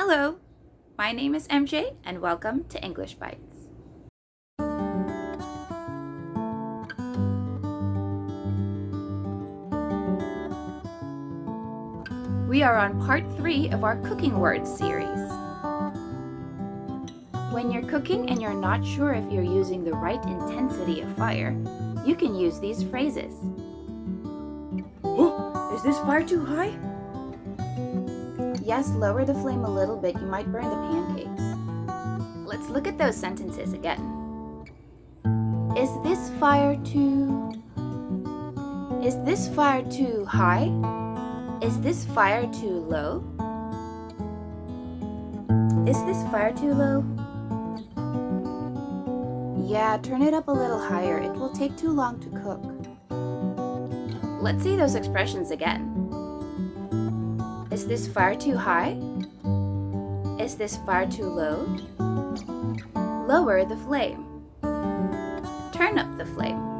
Hello, my name is MJ and welcome to English Bites. We are on part 3 of our cooking words series. When you're cooking and you're not sure if you're using the right intensity of fire, you can use these phrases. Oh, is this fire too high? Yes, lower the flame a little bit, you might burn the pancakes. Let's look at those sentences again. Is this fire too high? Is this fire too low? Is this fire too low? Yeah, turn it up a little higher. It will take too long to cook. Let's see those expressions again. Is this fire too high? Is this fire too low? Lower the flame. Turn up the flame.